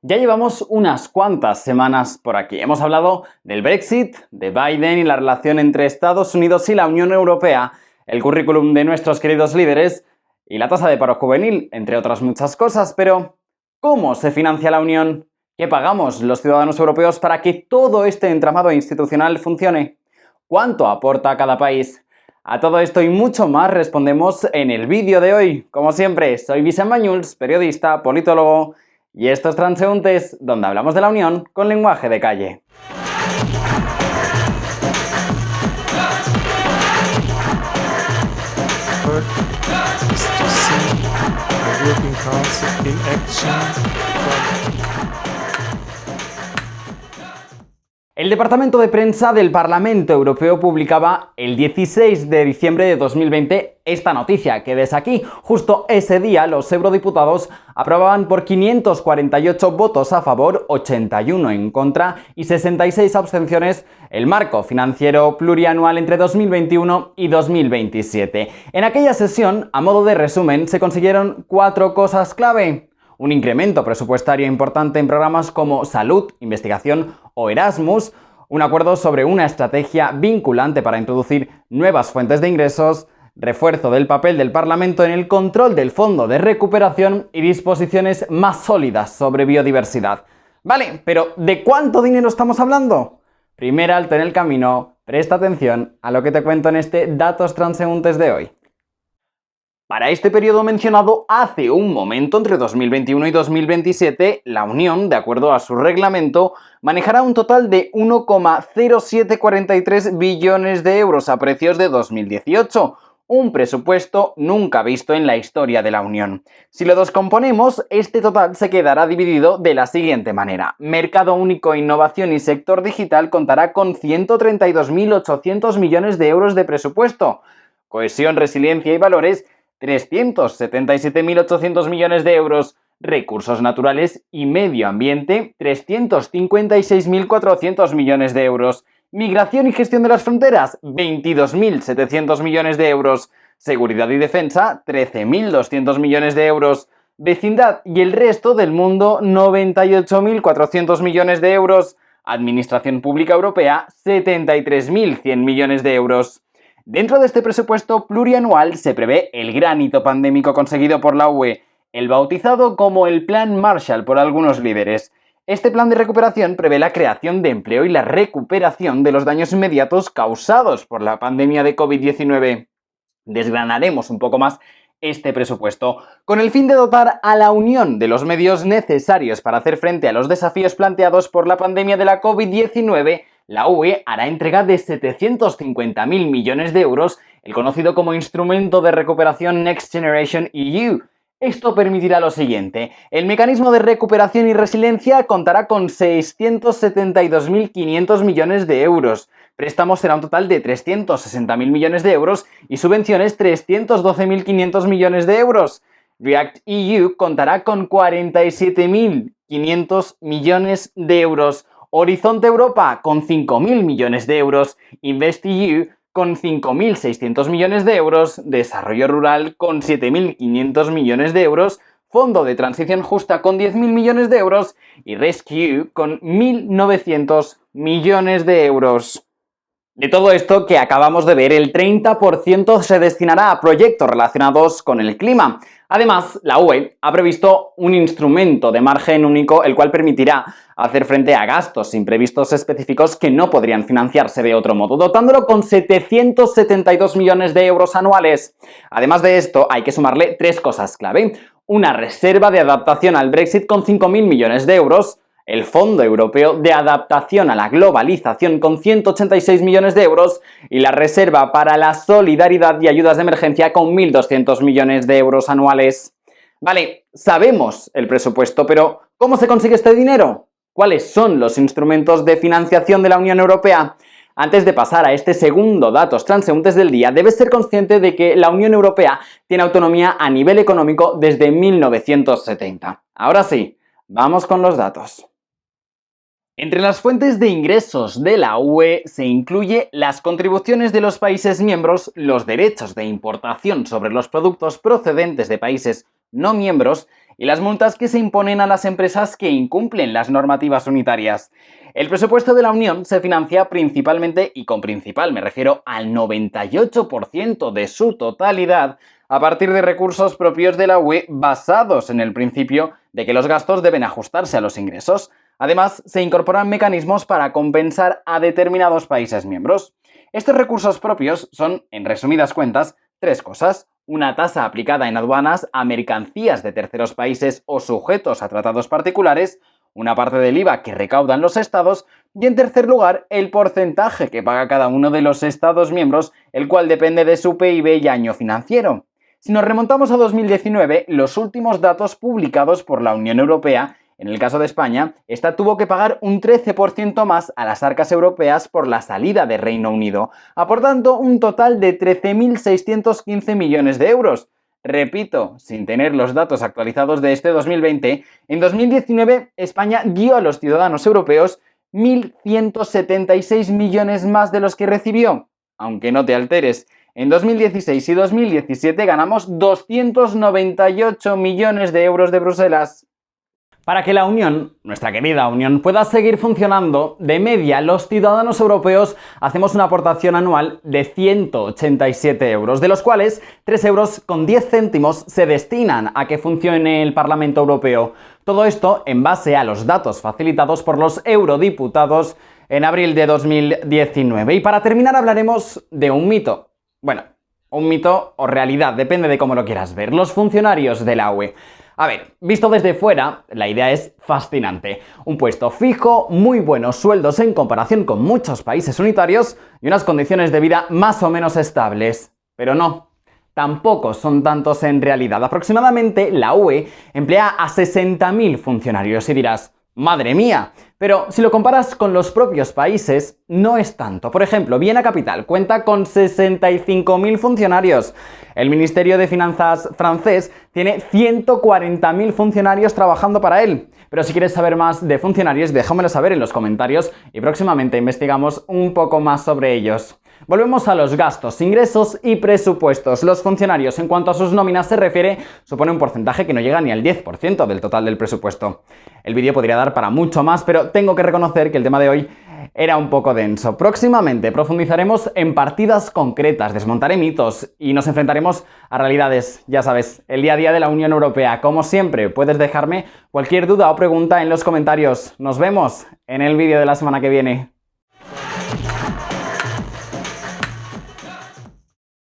Ya llevamos unas cuantas semanas por aquí. Hemos hablado del Brexit, de Biden y la relación entre Estados Unidos y la Unión Europea, el currículum de nuestros queridos líderes y la tasa de paro juvenil, entre otras muchas cosas. Pero, ¿cómo se financia la Unión? ¿Qué pagamos los ciudadanos europeos para que todo este entramado institucional funcione? ¿Cuánto aporta cada país? A todo esto y mucho más respondemos en el vídeo de hoy. Como siempre, soy Vicent Bañuls, periodista, politólogo, y esto es Transeúntes, donde hablamos de la Unión con lenguaje de calle. El Departamento de Prensa del Parlamento Europeo publicaba el 16 de diciembre de 2020 esta noticia, que desde aquí, justo ese día, los eurodiputados aprobaban por 548 votos a favor, 81 en contra y 66 abstenciones el marco financiero plurianual entre 2021 y 2027. En aquella sesión, a modo de resumen, se consiguieron 4 cosas clave. Un incremento presupuestario importante en programas como Salud, Investigación o Erasmus, un acuerdo sobre una estrategia vinculante para introducir nuevas fuentes de ingresos, refuerzo del papel del Parlamento en el control del Fondo de Recuperación y disposiciones más sólidas sobre biodiversidad. Vale, pero ¿de cuánto dinero estamos hablando? Primer alto en el camino, presta atención a lo que te cuento en este Datos Transeúntes de hoy. Para este periodo mencionado hace un momento, entre 2021 y 2027, la Unión, de acuerdo a su reglamento, manejará un total de 1,0743 billones de euros a precios de 2018, un presupuesto nunca visto en la historia de la Unión. Si lo descomponemos, este total se quedará dividido de la siguiente manera. Mercado único, innovación y sector digital contará con 132.800 millones de euros de presupuesto. Cohesión, resiliencia y valores, 377.800 millones de euros, recursos naturales y medio ambiente, 356.400 millones de euros, migración y gestión de las fronteras, 22.700 millones de euros, seguridad y defensa, 13.200 millones de euros, vecindad y el resto del mundo, 98.400 millones de euros, administración pública europea, 73.100 millones de euros. Dentro de este presupuesto plurianual se prevé el gran hito pandémico conseguido por la UE, el bautizado como el Plan Marshall por algunos líderes. Este plan de recuperación prevé la creación de empleo y la recuperación de los daños inmediatos causados por la pandemia de COVID-19. Desgranaremos un poco más este presupuesto, con el fin de dotar a la Unión de los medios necesarios para hacer frente a los desafíos planteados por la pandemia de la COVID-19. La UE hará entrega de 750.000 millones de euros, el conocido como Instrumento de Recuperación Next Generation EU. Esto permitirá lo siguiente: el mecanismo de recuperación y resiliencia contará con 672.500 millones de euros, préstamos será un total de 360.000 millones de euros y subvenciones 312.500 millones de euros. React EU contará con 47.500 millones de euros. Horizonte Europa con 5.000 millones de euros, InvestEU con 5.600 millones de euros, Desarrollo Rural con 7.500 millones de euros, Fondo de Transición Justa con 10.000 millones de euros y RescEU con 1.900 millones de euros. De todo esto que acabamos de ver, el 30% se destinará a proyectos relacionados con el clima. Además, la UE ha previsto un instrumento de margen único, el cual permitirá hacer frente a gastos imprevistos específicos que no podrían financiarse de otro modo, dotándolo con 772 millones de euros anuales. Además de esto, hay que sumarle 3 cosas clave: una reserva de adaptación al Brexit con 5.000 millones de euros, el Fondo Europeo de Adaptación a la Globalización con 186 millones de euros y la Reserva para la Solidaridad y Ayudas de Emergencia con 1.200 millones de euros anuales. Vale, sabemos el presupuesto, pero ¿cómo se consigue este dinero? ¿Cuáles son los instrumentos de financiación de la Unión Europea? Antes de pasar a este segundo Datos Transeúntes del día, debes ser consciente de que la Unión Europea tiene autonomía a nivel económico desde 1970. Ahora sí, vamos con los datos. Entre las fuentes de ingresos de la UE se incluye las contribuciones de los países miembros, los derechos de importación sobre los productos procedentes de países no miembros y las multas que se imponen a las empresas que incumplen las normativas unitarias. El presupuesto de la Unión se financia principalmente, y con principal me refiero al 98% de su totalidad, a partir de recursos propios de la UE basados en el principio de que los gastos deben ajustarse a los ingresos. Además, se incorporan mecanismos para compensar a determinados países miembros. Estos recursos propios son, en resumidas cuentas, tres cosas: una tasa aplicada en aduanas a mercancías de terceros países o sujetos a tratados particulares, una parte del IVA que recaudan los estados y, en tercer lugar, el porcentaje que paga cada uno de los estados miembros, el cual depende de su PIB y año financiero. Si nos remontamos a 2019, los últimos datos publicados por la Unión Europea, en el caso de España, esta tuvo que pagar un 13% más a las arcas europeas por la salida de Reino Unido, aportando un total de 13.615 millones de euros. Repito, sin tener los datos actualizados de este 2020, en 2019 España dio a los ciudadanos europeos 1.176 millones más de los que recibió. Aunque no te alteres, en 2016 y 2017 ganamos 298 millones de euros de Bruselas. Para que la Unión, nuestra querida Unión, pueda seguir funcionando, de media los ciudadanos europeos hacemos una aportación anual de 187 euros, de los cuales 3,10 euros se destinan a que funcione el Parlamento Europeo. Todo esto en base a los datos facilitados por los eurodiputados en abril de 2019. Y para terminar hablaremos de un mito. Bueno, un mito o realidad, depende de cómo lo quieras ver. Los funcionarios de la UE. A ver, visto desde fuera, la idea es fascinante. Un puesto fijo, muy buenos sueldos en comparación con muchos países unitarios y unas condiciones de vida más o menos estables. Pero no, tampoco son tantos en realidad. Aproximadamente la UE emplea a 60.000 funcionarios y dirás, ¡madre mía! Pero si lo comparas con los propios países, no es tanto. Por ejemplo, Viena Capital cuenta con 65.000 funcionarios. El Ministerio de Finanzas francés tiene 140.000 funcionarios trabajando para él. Pero si quieres saber más de funcionarios, déjamelo saber en los comentarios y próximamente investigamos un poco más sobre ellos. Volvemos a los gastos, ingresos y presupuestos. Los funcionarios, en cuanto a sus nóminas se refiere, supone un porcentaje que no llega ni al 10% del total del presupuesto. El vídeo podría dar para mucho más, pero tengo que reconocer que el tema de hoy era un poco denso. Próximamente profundizaremos en partidas concretas, desmontaré mitos y nos enfrentaremos a realidades, ya sabes, el día a día de la Unión Europea. Como siempre, puedes dejarme cualquier duda o pregunta en los comentarios. Nos vemos en el vídeo de la semana que viene.